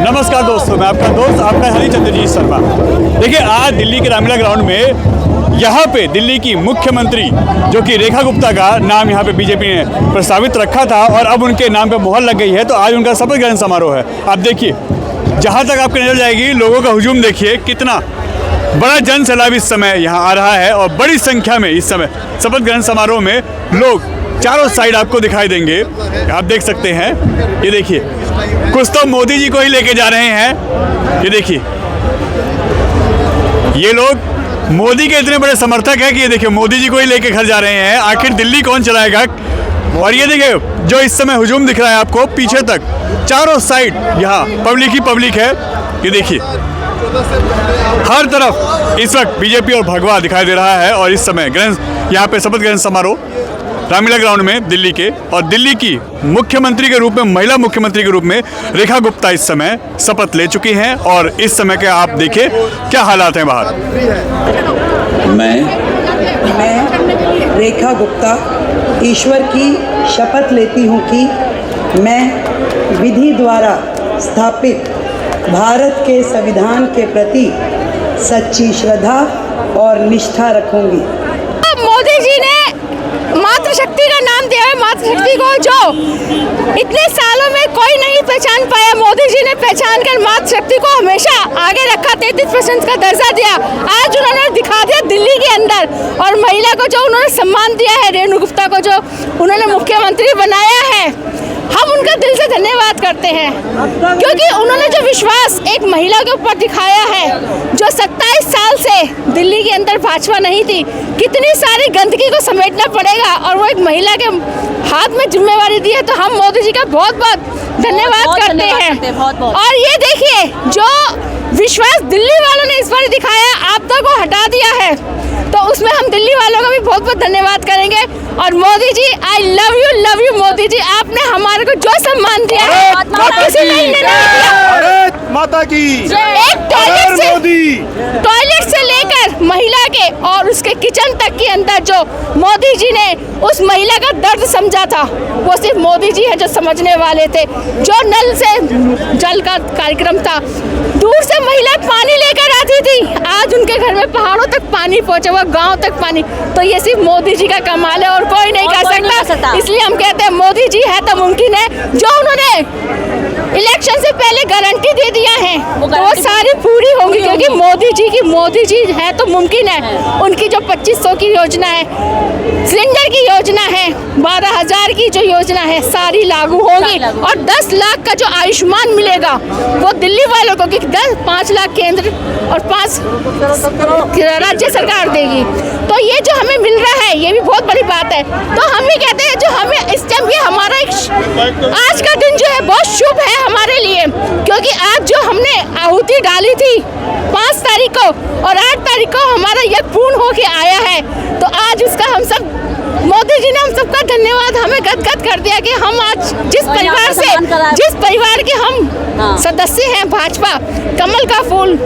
नमस्कार दोस्तों, मैं आपका दोस्त आपका हरिचंद्रजीत शर्मा। देखिए, आज दिल्ली के रामलीला ग्राउंड में यहाँ पे दिल्ली की मुख्यमंत्री जो कि रेखा गुप्ता का नाम यहाँ पे बीजेपी ने प्रस्तावित रखा था और अब उनके नाम पे मोहर लग गई है, तो आज उनका शपथ ग्रहण समारोह है। आप देखिए, जहाँ तक आपकी नजर जाएगी लोगों का हुजूम देखिए, कितना बड़ा जन सैलाब इस समय यहाँ आ रहा है और बड़ी संख्या में इस समय शपथ ग्रहण समारोह में लोग चारों साइड आपको दिखाई देंगे। आप देख सकते हैं, ये देखिए, कुछ तो मोदी जी को ही लेके जा रहे हैं। ये देखिए, ये लोग मोदी के इतने बड़े समर्थक हैं कि ये देखिए मोदी जी को ही लेके घर जा रहे हैं। आखिर दिल्ली कौन चलाएगा? और ये देखिए, जो इस समय हुजूम दिख रहा है आपको पीछे तक, चारों साइड यहाँ पब्लिक ही पब्लिक है। ये देखिए, हर तरफ इस वक्त बीजेपी और भगवा दिखाई दे रहा है। और इस समय ग्रहण यहाँ पे शपथ ग्रहण समारोह रामलीला ग्राउंड में दिल्ली के, और दिल्ली की मुख्यमंत्री के रूप में, महिला मुख्यमंत्री के रूप में रेखा गुप्ता इस समय शपथ ले चुकी हैं। और इस समय के आप देखिए क्या हालात हैं बाहर। मैं रेखा गुप्ता ईश्वर की शपथ लेती हूँ कि मैं विधि द्वारा स्थापित भारत के संविधान के प्रति सच्ची श्रद्धा और निष्ठा रखूंगी। मोदी जी ने मातृशक्ति का नाम दिया है, मातृशक्ति को जो इतने सालों में कोई नहीं पहचान पाया, मोदी जी ने पहचान कर मातृशक्ति को हमेशा आगे रखा। 33% का दर्जा दिया, आज उन्होंने दिखा दिया दिल्ली के अंदर। और महिला को जो उन्होंने सम्मान दिया है, रेणु गुप्ता को जो उन्होंने मुख्यमंत्री बनाया है, हम उनका दिल से धन्यवाद करते हैं, क्योंकि उन्होंने जो विश्वास एक महिला के ऊपर दिखाया है, जो 27 साल से दिल्ली के अंदर भाजपा नहीं थी, कितनी सारी गंदगी को समेटना पड़ेगा और वो एक महिला के हाथ में जिम्मेवारी दी है, तो हम मोदी जी का बहुत बहुत धन्यवाद करते हैं। और ये देखिए, जो विश्वास दिल्ली वालों ने इस बार दिखाया, आपदा को हटा दिया है, तो उसमें हम दिल्ली वालों का भी बहुत बहुत धन्यवाद करेंगे। और Modi ji, I love you Modi ji, आपने हमारे को जो सम्मान दिया है किसी ने नहीं दिया। माता की एक टॉयलेट से लेकर महिला के और उसके किचन तक के अंदर जो मोदी जी ने उस महिला का दर्द समझा था, वो सिर्फ मोदी जी है जो समझने वाले थे। जो नल से जल का कार्यक्रम था, दूर से महिला पानी लेकर आती थी, आज उनके घर में पहाड़ों तक पानी पहुंचा हुआ, गांव तक पानी। तो ये सिर्फ मोदी जी का कमाल है और कोई नहीं कर सकता। इसलिए हम कहते हैं मोदी जी है तो मुमकिन है। जो उन्होंने इलेक्शन से पहले गारंटी दे दिया है, तो वो सारी पूरी होंगी, क्योंकि मोदी जी है तो मुमकिन है। उनकी जो 2500 की योजना है, सिलेंडर की योजना है, 12,000 की जो योजना है, सारी लागू होगी। और 10 लाख का जो आयुष्मान मिलेगा वो दिल्ली वालों को, क्योंकि 5 लाख केंद्र और 5 राज्य सरकार देगी। तो ये जो हमें मिल रहा है, ये भी बहुत बड़ी बात है। तो हम भी कहते हैं, जो हमें इस टाइम ये हमारा आज का दिन जो है बहुत शुभ है हमारे लिए, क्योंकि आज जो हमने आहुति डाली थी 5 तारीख को और 8 तारीख को हमारा यज्ञ पूर्ण होके आया है। तो आज उसका हम सब, मोदी जी ने हम सबका धन्यवाद हमें गदगद कर दिया कि हम आज जिस परिवार के हम सदस्य हैं, भाजपा कमल का फूल,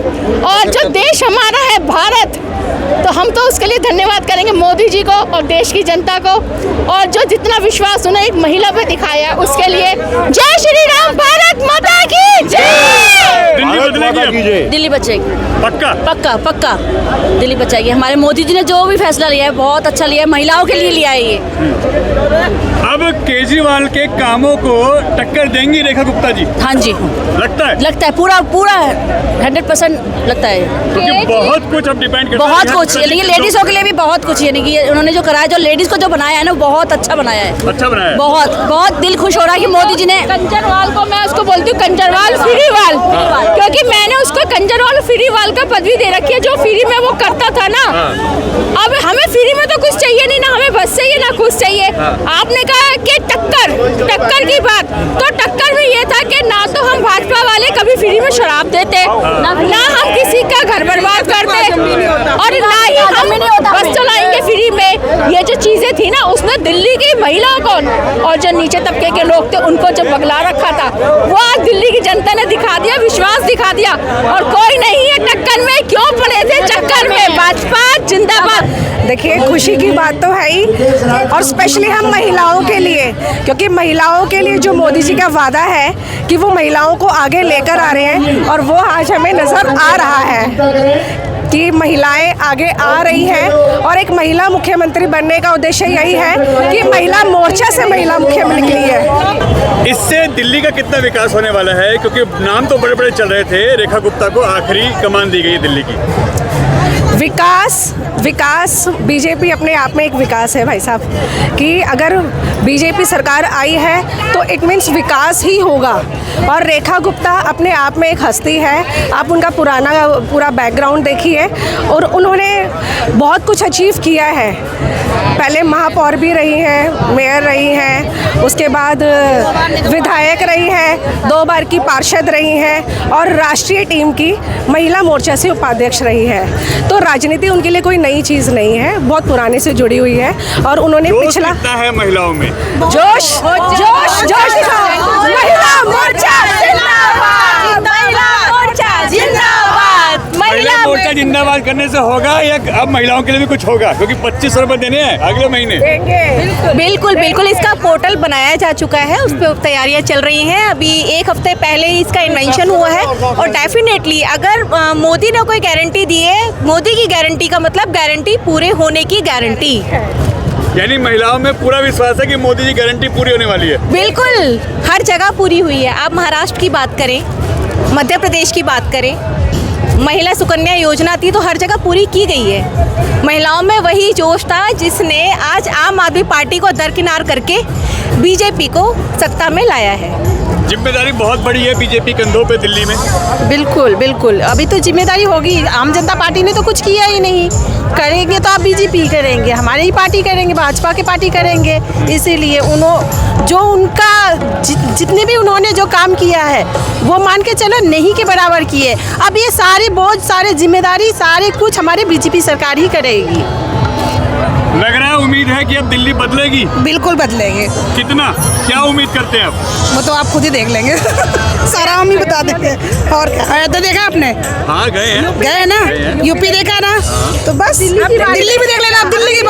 और जो देश हमारा है भारत, तो हम तो उसके लिए धन्यवाद करेंगे मोदी जी को और देश की जनता को। और जो जितना विश्वास उन्हें एक महिला पे दिखाया, उसके लिए जय श्री राम, भारत माता की जय। दिल्ली बचेगी, पक्का पक्का पक्का दिल्ली बचाएगी। हमारे मोदी जी ने जो भी फैसला लिया है बहुत अच्छा लिया है, महिलाओं के लिए लिया है ये। अब केजरीवाल के कामों को टक्कर देंगी रेखा गुप्ता जी? हाँ जी, लगता है पूरा 100% लगता है, क्योंकि बहुत कुछ अब डिपेंड करता है, बहुत कुछ, यानी लेडीजों के लिए भी बहुत कुछ, यानी कि उन्होंने जो कराया, जो लेडीज को जो बनाया है ना, बहुत अच्छा बनाया है। अच्छा बनाया है, बहुत दिल खुश हो रहा है कि मोदी जी ने। कंजरवाल को मैं उसको बोलती हूँ कंजरवाल फ्रीवाल, क्योंकि मैंने उसको कंजरवाल फ्रीवाल का पदवी दे रखी है। जो फ्री में वो करता था ना, अब हमें फ्री में तो कुछ चाहिए नहीं ना, हमें बस चाहिए ना कुछ चाहिए। आपने कहा कि टक्कर की बात, तो टक्कर में ये था कि ना तो हम भाजपा वाले कभी फ्री में शराब देते, ना हम किसी का घर बर्बाद करते, और ना ही हम बस चलाएंगे फ्री में। ये जो चीजें थी ना, उसने दिल्ली की महिलाओं को और और जो नीचे तबके के लोग थे उनको जो बगला रखा था, वो आज दिल्ली की जनता ने दिखा दिया, विश्वास दिखा दिया। और कोई नहीं है टक्कर में, क्यों पड़े थे चक्कर में, भाजपा जिंदाबाद। देखिए, खुशी की बात तो है ही, और स्पेशली हम महिलाओं के लिए, क्योंकि महिलाओं के लिए जो मोदी जी का वादा है कि वो महिलाओं को आगे लेकर आ रहे हैं, और वो आज हमें नज़र आ रहा है कि महिलाएं आगे आ रही हैं। और एक महिला मुख्यमंत्री बनने का उद्देश्य यही है कि महिला मोर्चा से महिला मुख्यमंत्री निकली है। इससे दिल्ली का कितना विकास होने वाला है, क्योंकि नाम तो बड़े बड़े चल रहे थे, रेखा गुप्ता को आखिरी कमान दी गई है दिल्ली की। विकास बीजेपी अपने आप में एक विकास है भाई साहब, कि अगर बीजेपी सरकार आई है तो इट मीन्स विकास ही होगा। और रेखा गुप्ता अपने आप में एक हस्ती है। आप उनका पूरा बैकग्राउंड देखिए, और उन्होंने बहुत कुछ अचीव किया है। पहले महापौर भी रही हैं, मेयर रही हैं, उसके बाद विधायक रही हैं, 2 बार की पार्षद रही हैं, और राष्ट्रीय टीम की महिला मोर्चा से उपाध्यक्ष रही है। तो राजनीति उनके लिए कोई नई चीज़ नहीं है, बहुत पुराने से जुड़ी हुई है। और उन्होंने पिछला कितना है महिलाओं में जोश महिला मोर्चा जिंदाबाद, महिला मोर्चा जिंदाबाद, महिला मोर्चा जिंदाबाद करने से होगा, या अब महिलाओं के लिए भी कुछ होगा, क्योंकि 2500 रुपए देने हैं अगले महीने। बिल्कुल इसका पोर्टल बनाया जा चुका है, उस पर तैयारियां चल रही हैं। अभी 1 हफ्ते पहले ही इसका इन्वेंशन हुआ है, और डेफिनेटली अगर मोदी ने कोई गारंटी दी है, मोदी की गारंटी का मतलब गारंटी पूरे होने की गारंटी। यानी महिलाओं में पूरा विश्वास है कि मोदी जी गारंटी पूरी होने वाली है। बिल्कुल, हर जगह पूरी हुई है। आप महाराष्ट्र की बात करें, मध्य प्रदेश की बात करें, महिला सुकन्या योजना थी तो हर जगह पूरी की गई है। महिलाओं में वही जोश था जिसने आज आम आदमी पार्टी को दरकिनार करके बीजेपी को सत्ता में लाया है। जिम्मेदारी बहुत बड़ी है बीजेपी कंधों पे दिल्ली में। बिल्कुल अभी तो जिम्मेदारी होगी। आम जनता पार्टी ने तो कुछ किया ही नहीं, करेंगे तो आप बीजेपी करेंगे, हमारी ही पार्टी करेंगे, भाजपा की पार्टी करेंगे। इसीलिए जो उनका जितने भी उन्होंने जो काम किया है वो मान के चलो नहीं के बराबर किए। अब ये सारे बहुत सारे जिम्मेदारी सारे कुछ हमारे बीजेपी सरकार ही करेगी। लग रहा है, उम्मीद है कि अब दिल्ली बदलेगी। बिल्कुल बदलेंगे। कितना, क्या उम्मीद करते हैं आप? वो तो आप खुद ही देख लेंगे सारा हम ही बता देंगे। और क्या तो देखा आपने? हाँ, गए ना, यूपी देखा ना, तो बस दिल्ली भी देख लेना। अब दिल्ली की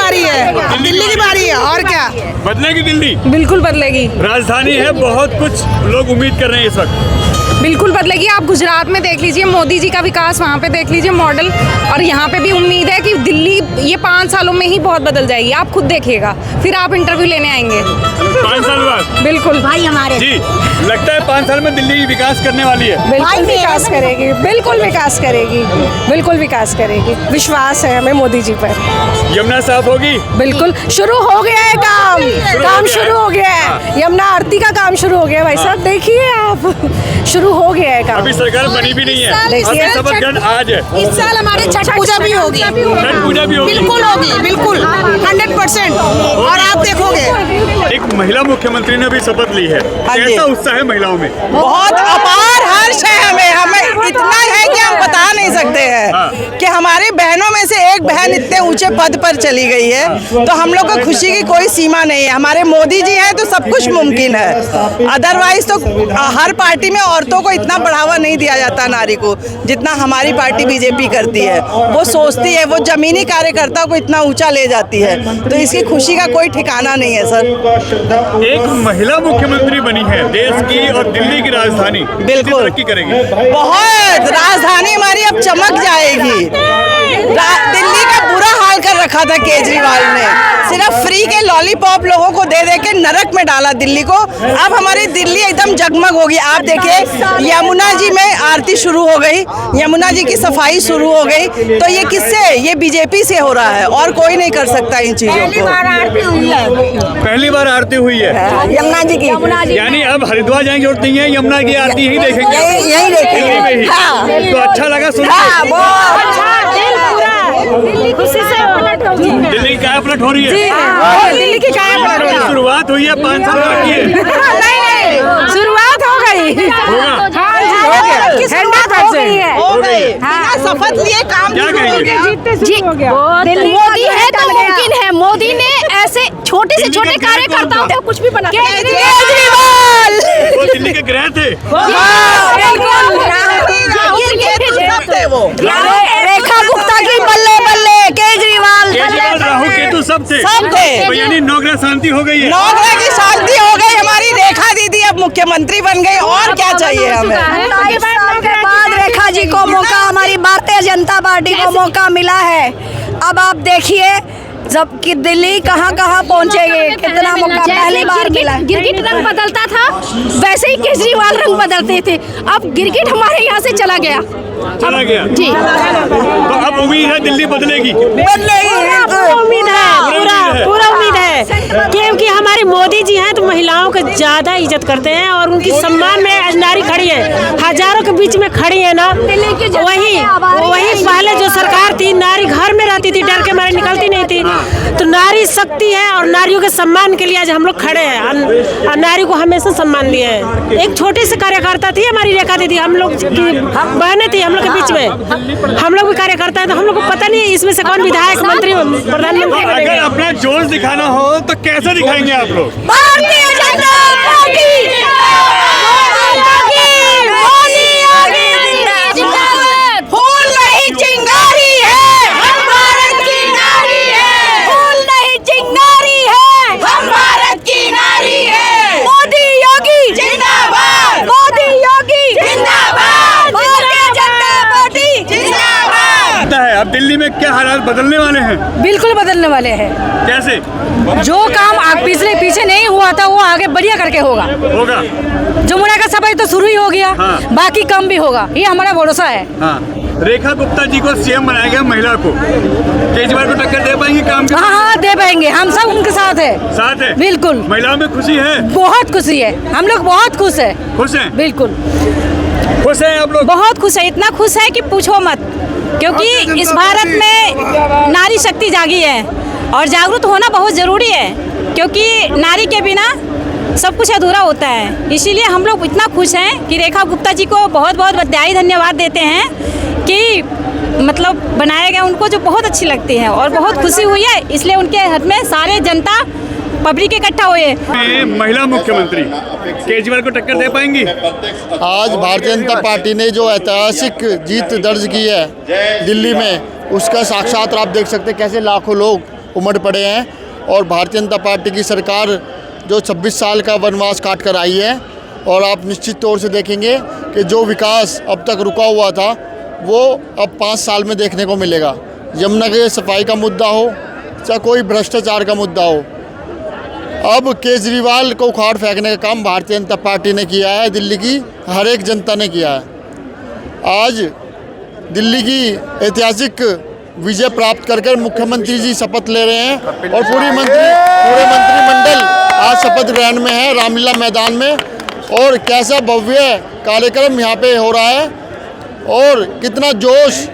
बारी है, और क्या बदलेगी दिल्ली? बिल्कुल बदलेगी। राजधानी है, बहुत कुछ लोग उम्मीद कर रहे हैं इस वक्त। बिल्कुल बदलेगी। आप गुजरात में देख लीजिए, मोदी जी का विकास वहाँ पे देख लीजिए मॉडल, और यहाँ पे भी उम्मीद है कि दिल्ली ये 5 सालों में ही बहुत बदल जाएगी। आप खुद देखिएगा, फिर आप इंटरव्यू लेने आएंगे 5 साल बाद। बिल्कुल भाई हमारे जी लगता है 5 साल में दिल्ली विकास करने वाली है। बिल्कुल विकास करेगी, बिल्कुल विकास करेगी, बिल्कुल विकास करेगी। विश्वास है हमें मोदी जी पर। यमुना साफ होगी? बिल्कुल शुरू हो गया है काम शुरू हो गया है। यमुना आरती का काम शुरू हो गया है भाई साहब, देखिए आप, शुरू हो गया है काम। अभी सरकार बनी भी नहीं है, अभी शपथ ग्रहण आज है। इस साल हमारे छठ पूजा भी होगी। छठ पूजा भी होगी? बिल्कुल होगी, बिल्कुल 100%। और आप देखोगे एक महिला मुख्यमंत्री ने भी शपथ ली है, कैसा उत्साह है महिलाओं में? बहुत अपार हर्ष है हमें इतना है कि हम बता नहीं सकते हैं कि हमारी बहनों में से एक बहन इतने ऊंचे पद पर चली गई है, तो हम लोग को खुशी की कोई सीमा नहीं है। हमारे मोदी जी हैं तो सब कुछ मुमकिन है। अदरवाइज तो हर पार्टी में औरतों को इतना बढ़ावा नहीं दिया जाता नारी को, जितना हमारी पार्टी बीजेपी करती है। वो सोचती है, वो जमीनी कार्यकर्ता को इतना ऊंचा ले जाती है, तो इसकी खुशी का कोई ठिकाना नहीं है सर। एक महिला मुख्यमंत्री बनी है देश की और दिल्ली की राजधानी, बिल्कुल तरक्की करेगी। बहुत, राजधानी हमारी अब चमक जाएगी। दिल्ली का बुरा हाल कर रखा था केजरीवाल ने, सिर्फ फ्री के लॉलीपॉप लोगों को दे दे के नरक में डाला दिल्ली को। अब हमारी दिल्ली एकदम जगमग होगी। आप देखिए, यमुना जी में आरती शुरू हो गई, यमुना जी की सफाई शुरू हो गई, तो ये किससे? ये बीजेपी से हो रहा है, और कोई नहीं कर सकता इन चीजों को। पहली बार आरती हुई है यमुना जी की, यानी अब हरिद्वार जाने की जरूरत नहीं है, यमुना की आरती यही देखेंगे, यही देखेंगे। दिल्ली में ही। हाँ। तो अच्छा लगा सुन दिल्ली की काया पलट हो रही है। दिल्ली की काया पलट हो रही है। शुरुआत हुई है, 5 साल बाकी है। नहीं, शुरुआत हो गई। होगा? हाँ, हो गया। 100% हो गई। बिना शपथ लिए काम क्या शुरू हो गया। जी मोदी है तो मुमकिन है। मोदी ने ऐसे छोटे से छोटे कार्यकर्ताओं को कुछ भी बना केजरीवाल वो दिल्ली के ग्रह थे। रेखा गुप्ता की बल्ले बल्ले केजरीवाल राहु केतु सब थे। सब थे। तो यानी नौग्रह शांति हो गई है। नौकरी की शांति हो गई। हमारी रेखा दीदी अब मुख्यमंत्री बन गई। और क्या चाहिए हमें। के बाद रेखा जी को मौका, हमारी भारतीय जनता पार्टी को मौका मिला है। अब आप देखिए जबकि दिल्ली कहाँ कहाँ पहुँचेगी, कितना मौका पहली बार मिला है। गिरगिट रंग बदलता था वैसे ही केजरीवाल रंग बदलते थे। अब गिरगिट हमारे यहाँ से चला गया जी। तो अब उम्मीद है दिल्ली बदलेगी। उम्मीद है, पूरा उम्मीद है, क्योंकि हमारे मोदी जी हैं तो महिलाओं को ज्यादा इज्जत करते हैं और उनकी सम्मान में आज नारी खड़ी है, हजारों के बीच में खड़ी है ना। वही पहले जो सरकार थी, नारी घर में रहती थी, डर के मारे निकलती नहीं थी। तो नारी शक्ति है और नारियों के सम्मान के लिए आज हम लोग खड़े हैं और नारी को हमेशा सम्मान दिया है। एक छोटी सी कार्यकर्ता थी हमारी रेखा दीदी, हम लोग की बहनें थी हम लोग के बीच में, हम लोग भी कार्यकर्ता है, तो हम लोग को पता नहीं है इसमें से कौन विधायक, मंत्री, प्रधानमंत्री अगर बनेगा। अपना जोश दिखाना हो तो कैसे दिखाएंगे आप लोग? भारतीय जनता पार्टी फूल नहीं चिंगारी है, हम भारत की नारी है। फूल नहीं चिंगारी है, हम भारत की नारी है। मोदी योगी जिंदाबाद, मोदी योगी जिंदाबाद, भारतीय जनता पार्टी जिंदाबाद। लगता है अब दिल्ली में क्या हालात बदलने वाले हैं? बिल्कुल बदलने वाले हैं। कैसे जो काम पिछले पीछे नहीं हुआ था वो आगे बढ़िया करके होगा। होगा? जमुना का सफाई तो शुरू ही हो गया, हाँ। बाकी कम भी होगा, ये हमारा भरोसा है। हाँ, रेखा गुप्ता जी को सीएम बनाया गया महिला को, केजरीवाल को टक्कर दे पाएंगे काम के? हाँ हाँ दे पाएंगे, हम सब उनके साथ है। साथ है? बिल्कुल। महिलाओं में खुशी है? बहुत खुशी है, हम लोग बहुत खुश है। खुश हैं? बिल्कुल खुश हैं आप लोग? बहुत खुश है, इतना खुश है कि पूछो मत, क्योंकि इस भारत में नारी शक्ति जागी है और जागरूक होना बहुत ज़रूरी है, क्योंकि नारी के बिना सब कुछ अधूरा होता है। इसीलिए हम लोग इतना खुश हैं कि रेखा गुप्ता जी को बहुत बहुत बधाई धन्यवाद देते हैं कि मतलब बनाया गया उनको, जो बहुत अच्छी लगती है और बहुत खुशी हुई है, इसलिए उनके हाथ में सारे जनता पब्लिक इकट्ठा हुए। महिला मुख्यमंत्री केजरीवाल को टक्कर दे पाएंगी? आज भारतीय जनता पार्टी ने जो ऐतिहासिक जीत दर्ज की है दिल्ली में, उसका साक्षात आप देख सकते हैं कैसे लाखों लोग उमड़ पड़े हैं। और भारतीय जनता पार्टी की सरकार जो 26 साल का वनवास काट कर आई है, और आप निश्चित तौर से देखेंगे कि जो विकास अब तक रुका हुआ था वो अब 5 साल में देखने को मिलेगा। यमुना के सफाई का मुद्दा हो, चाहे कोई भ्रष्टाचार का मुद्दा हो, अब केजरीवाल को उखाड़ फेंकने का काम भारतीय जनता पार्टी ने किया है, दिल्ली की हर एक जनता ने किया है। आज दिल्ली की ऐतिहासिक विजय प्राप्त कर मुख्यमंत्री जी शपथ ले रहे हैं और पूरे मंत्रिमंडल आज शपथ ग्रहण में है रामलीला मैदान में। और कैसा भव्य कार्यक्रम यहाँ पे हो रहा है और कितना जोश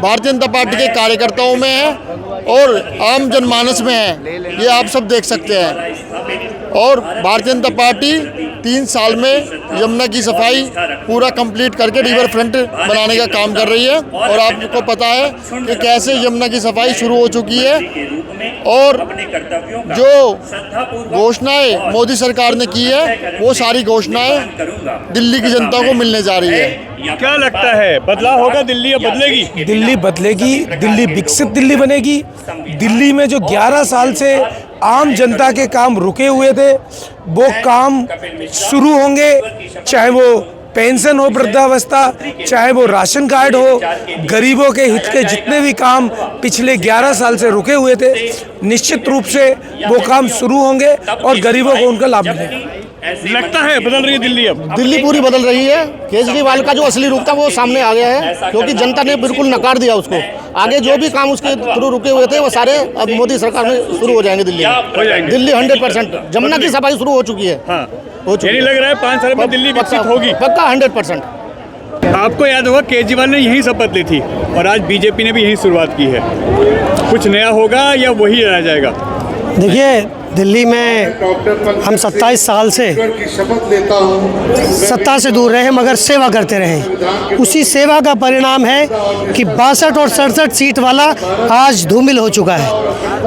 भारतीय जनता पार्टी के कार्यकर्ताओं में है और आम जनमानस में है, ये आप सब देख सकते हैं। और भारतीय जनता पार्टी 3 साल में यमुना की सफाई पूरा कंप्लीट करके रिवर फ्रंट बनाने का काम कर रही है। और आपको पता है कि कैसे यमुना की सफाई शुरू हो चुकी है और जो घोषणाएं मोदी सरकार ने की है वो सारी घोषणाएं दिल्ली की जनता को मिलने जा रही है। क्या लगता है बदलाव होगा? दिल्ली अब बदलेगी? दिल्ली बदलेगी, दिल्ली विकसित दिल्ली बनेगी। दिल्ली में जो 11 साल से आम जनता के काम रुके हुए थे वो काम शुरू होंगे, चाहे वो पेंशन हो वृद्धावस्था, चाहे वो राशन कार्ड हो, गरीबों के हित के जितने भी काम पिछले 11 साल से रुके हुए थे, निश्चित रूप से वो काम शुरू होंगे और गरीबों को उनका लाभ मिलेगा। लगता है बदल रही है दिल्ली अब? दिल्ली पूरी बदल रही है। केजरीवाल का जो असली रूप था वो सामने आ गया है, क्योंकि जनता ने बिल्कुल नकार दिया उसको। आगे जो भी काम उसके थ्रू रुके हुए थे वो सारे अब मोदी सरकार में शुरू हो जाएंगे दिल्ली में। दिल्ली 100% जमुना की सफाई शुरू हो चुकी है। हाँ, हो चुकी है। लग रहा है 5 साल में दिल्ली विकसित होगी? पक्का 100%। आपको याद होगा केजरीवाल ने यही शपथ ली थी और आज बीजेपी ने भी यही शुरुआत की है। कुछ नया होगा या वही रह जाएगा? देखिए दिल्ली में हम 27 साल से सत्ता से दूर रहे मगर सेवा करते रहे। उसी सेवा का परिणाम है कि 62 और 67 सीट वाला आज धूमिल हो चुका है।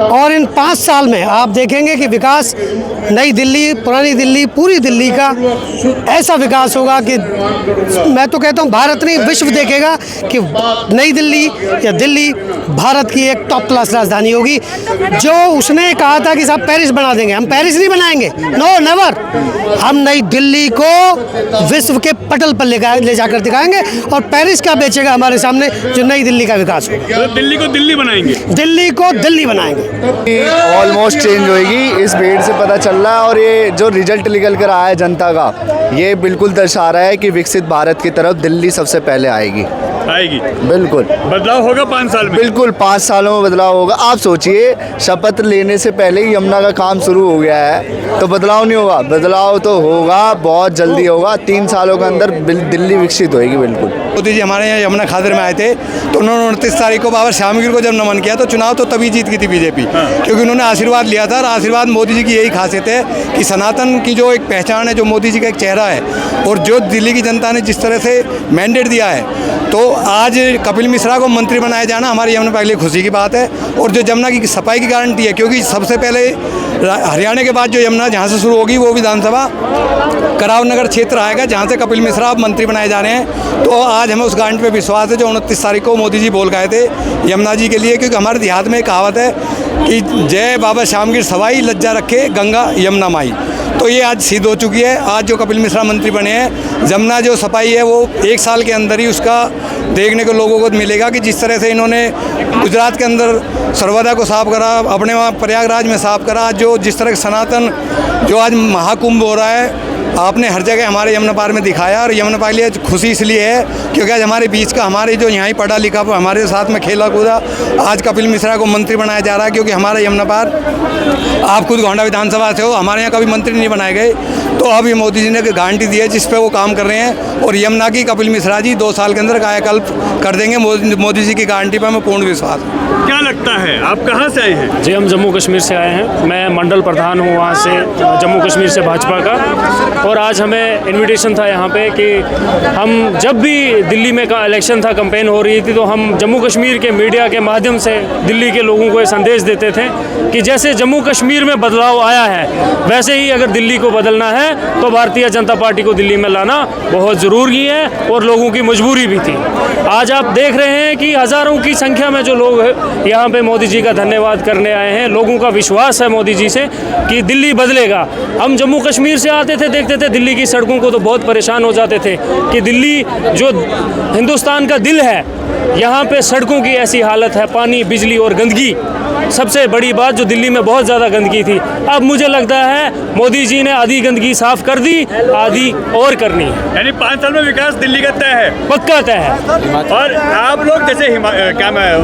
और इन 5 साल में आप देखेंगे कि विकास नई दिल्ली, पुरानी दिल्ली, पूरी दिल्ली का ऐसा विकास होगा कि मैं तो कहता हूँ भारत नहीं विश्व देखेगा कि नई दिल्ली या दिल्ली भारत की एक टॉप क्लास राजधानी होगी। जो उसने कहा था कि साहब पेरिस बना देंगे, हम पेरिस नहीं बनाएंगे, नो नेवर। हम नई दिल्ली को विश्व के पटल पर ले जाकर दिखाएंगे और पेरिस क्या बेचेगा हमारे सामने जो नई दिल्ली का विकास हो। तो दिल्ली को दिल्ली बनाएंगे, दिल्ली को दिल्ली बनाएंगे। ऑलमोस्ट चेंज होएगी, इस भीड़ से पता चल रहा है। और ये जो रिजल्ट निकल कर आया है जनता का, ये बिल्कुल दर्शा रहा है कि विकसित भारत की तरफ दिल्ली सबसे पहले आएगी। बिल्कुल बदलाव होगा 5 साल में, बिल्कुल 5 सालों में बदलाव होगा। आप सोचिए, शपथ लेने से पहले ही यमुना का काम शुरू हो गया है, तो बदलाव नहीं होगा? बदलाव तो होगा, बहुत जल्दी होगा। 3 सालों के अंदर दिल्ली विकसित होएगी। बिल्कुल। मोदी जी हमारे यहाँ यमुना खादर में आए थे, तो उन्होंने 29 तारीख को बाबा श्यामगिर को जब नमन किया तो चुनाव तो तभी जीत गई थी बीजेपी, क्योंकि उन्होंने आशीर्वाद लिया था। और आशीर्वाद मोदी जी की यही खासियत है कि सनातन की जो एक पहचान है, जो मोदी जी का एक चेहरा है, और जो दिल्ली की जनता ने जिस तरह से मैंडेट दिया है, तो आज कपिल मिश्रा को मंत्री बनाया जाना हमारी यमुना के लिए खुशी की बात है। और जो यमुना की सफाई की गारंटी है, क्योंकि सबसे पहले हरियाणा के बाद जो यमुना जहाँ से शुरू होगी वो विधानसभा कराव नगर क्षेत्र आएगा, जहाँ से कपिल मिश्रा अब मंत्री बनाए जा रहे हैं। तो आज हमें उस गारंटी पे विश्वास है जो 29 तारीख को मोदी जी बोल गए थे यमुना जी के लिए। क्योंकि हमारे देहात में एक कहावत है कि जय बाबा श्यामगिर सवाई लज्जा रखे गंगा यमुना माई, तो ये आज सिद्ध हो चुकी है। आज जो कपिल मिश्रा मंत्री बने हैं, यमुना जो सफाई है वो 1 साल के अंदर ही उसका देखने को लोगों को मिलेगा कि जिस तरह से इन्होंने गुजरात के अंदर सर्वदा को साफ करा, अपने वहाँ प्रयागराज में साफ करा, जो जिस तरह सनातन जो आज महाकुंभ हो रहा है, आपने हर जगह हमारे यमुना पार में दिखाया। और यमुना पार के लिए खुशी इसलिए है क्योंकि आज हमारे बीच का, हमारे जो यहाँ ही पढ़ा लिखा हमारे साथ में खेला कूदा, आज कपिल मिश्रा को मंत्री बनाया जा रहा है। क्योंकि हमारा यमुना पार, आप खुद गोंडा विधानसभा से हो, हमारे यहाँ कभी मंत्री नहीं बनाए गए, तो अब ये मोदी जी ने गारंटी दी है जिस पे वो काम कर रहे हैं। और यमुना की कपिल मिश्रा जी 2 साल के अंदर कायाकल्प कर देंगे। मोदी जी की गारंटी पर हमें पूर्ण विश्वास है। क्या लगता है, आप कहाँ से आए हैं? जी, हम जम्मू कश्मीर से आए हैं। मैं मंडल प्रधान हूँ वहाँ से, जम्मू कश्मीर से भाजपा का। और आज हमें इनविटेशन था यहाँ पे कि हम जब भी दिल्ली में का इलेक्शन था, कैंपेन हो रही थी, तो हम जम्मू कश्मीर के मीडिया के माध्यम से दिल्ली के लोगों को ये संदेश देते थे कि जैसे जम्मू कश्मीर में बदलाव आया है, वैसे ही अगर दिल्ली को बदलना है तो भारतीय जनता पार्टी को दिल्ली में लाना बहुत ज़रूरी है और लोगों की मजबूरी भी थी। आज आप देख रहे हैं कि हज़ारों की संख्या में जो लोग यहाँ पे मोदी जी का धन्यवाद करने आए हैं। लोगों का विश्वास है मोदी जी से कि दिल्ली बदलेगा। हम जम्मू कश्मीर से आते थे, देखते थे दिल्ली की सड़कों को तो बहुत परेशान हो जाते थे कि दिल्ली जो हिंदुस्तान का दिल है, यहाँ पे सड़कों की ऐसी हालत है, पानी, बिजली और गंदगी। सबसे बड़ी बात जो दिल्ली में बहुत ज़्यादा गंदगी थी, अब मुझे लगता है मोदी जी ने आधी गंदगी साफ कर दी, आधी और करनी है। यानी 5 साल में विकास दिल्ली का तय है, पक्का तय है। और आप लोग जैसे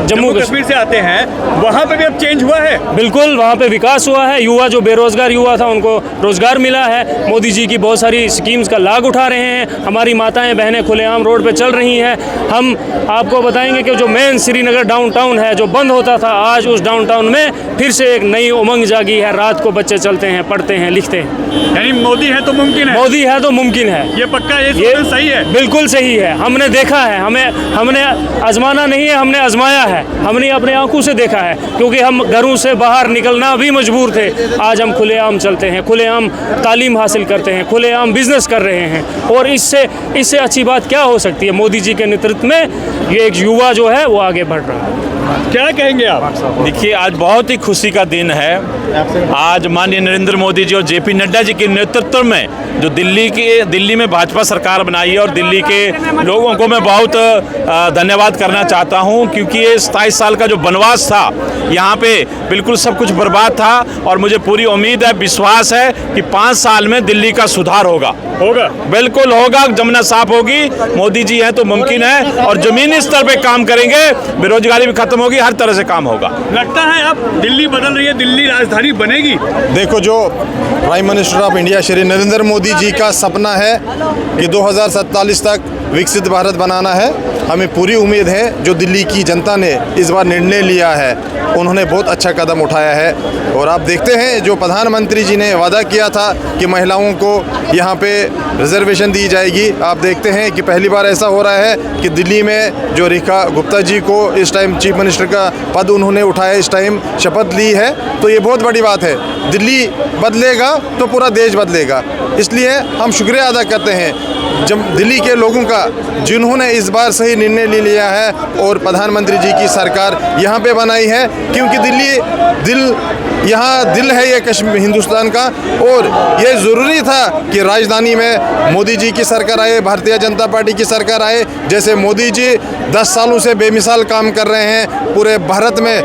जम्मू कश्मीर से आते हैं, वहाँ पे भी अब चेंज हुआ है? बिल्कुल, वहाँ पे विकास हुआ है। युवा जो बेरोजगार युवा था उनको रोजगार मिला है। मोदी जी की बहुत सारी स्कीम्स का लाभ उठा रहे हैं। हमारी माताएं बहनें खुलेआम रोड पे चल रही हैं। हम आपको बताएंगे कि जो मेन श्रीनगर डाउनटाउन है, जो बंद होता था, आज उस डाउनटाउन में फिर से एक नई उमंग जागी है। रात को बच्चे चलते हैं, पढ़ते हैं, लिखते हैं। यानी मोदी है तो मुमकिन है। मोदी है तो मुमकिन है। ये पक्का, ये सही है, बिल्कुल सही है। हमने देखा है, हमने आजमाना नहीं है, हमने आजमाया है। हमने अपने आंखों से देखा है, क्योंकि हम घरों से बाहर निकलना भी मजबूर थे। आज हम खुलेआम चलते हैं, खुलेआम तालीम हासिल करते हैं, खुलेआम बिजनेस कर रहे हैं। और इससे अच्छी बात क्या हो सकती है? मोदी जी के नेतृत्व में ये एक युवा जो है वो आगे बढ़ रहा है। क्या कहेंगे आप? देखिए, आज बहुत ही खुशी का दिन है। आज माननीय नरेंद्र मोदी जी और जेपी नड्डा जी के नेतृत्व में जो दिल्ली में भाजपा सरकार बनाई है, और दिल्ली के लोगों को मैं बहुत धन्यवाद करना चाहता हूं, क्योंकि ये 27 साल का जो वनवास था, यहाँ पे बिल्कुल सब कुछ बर्बाद था। और मुझे पूरी उम्मीद है, विश्वास है कि 5 साल में दिल्ली का सुधार होगा। बिल्कुल होगा, जमुना साफ होगी। मोदी जी हैं तो मुमकिन है, और जमीनी स्तर पे काम करेंगे, बेरोजगारी भी खत्म होगी, हर तरह से काम होगा। लगता है अब दिल्ली बदल रही है, दिल्ली राजधानी बनेगी। देखो, जो prime minister of India Shri Narendra Modi ji का सपना है कि 2047 तक विकसित भारत बनाना है, हमें पूरी उम्मीद है जो दिल्ली की जनता ने इस बार निर्णय लिया है, उन्होंने बहुत अच्छा कदम उठाया है। और आप देखते हैं जो प्रधानमंत्री जी ने वादा किया था कि महिलाओं को यहाँ पे रिजर्वेशन दी जाएगी, आप देखते हैं कि पहली बार ऐसा हो रहा है कि दिल्ली में जो रेखा गुप्ता जी को इस टाइम चीफ मिनिस्टर का पद उन्होंने उठाया, इस टाइम शपथ ली है, तो ये बहुत बड़ी बात है। दिल्ली बदलेगा तो पूरा देश बदलेगा, इसलिए हम शुक्रिया अदा करते हैं जब दिल्ली के लोगों का जिन्होंने इस बार सही निर्णय ले लिया है और प्रधानमंत्री जी की सरकार यहाँ पे बनाई है, क्योंकि यहाँ दिल है ये कश्मीर हिंदुस्तान का, और ये ज़रूरी था कि राजधानी में मोदी जी की सरकार आए, भारतीय जनता पार्टी की सरकार आए। जैसे मोदी जी 10 सालों से बेमिसाल काम कर रहे हैं पूरे भारत में।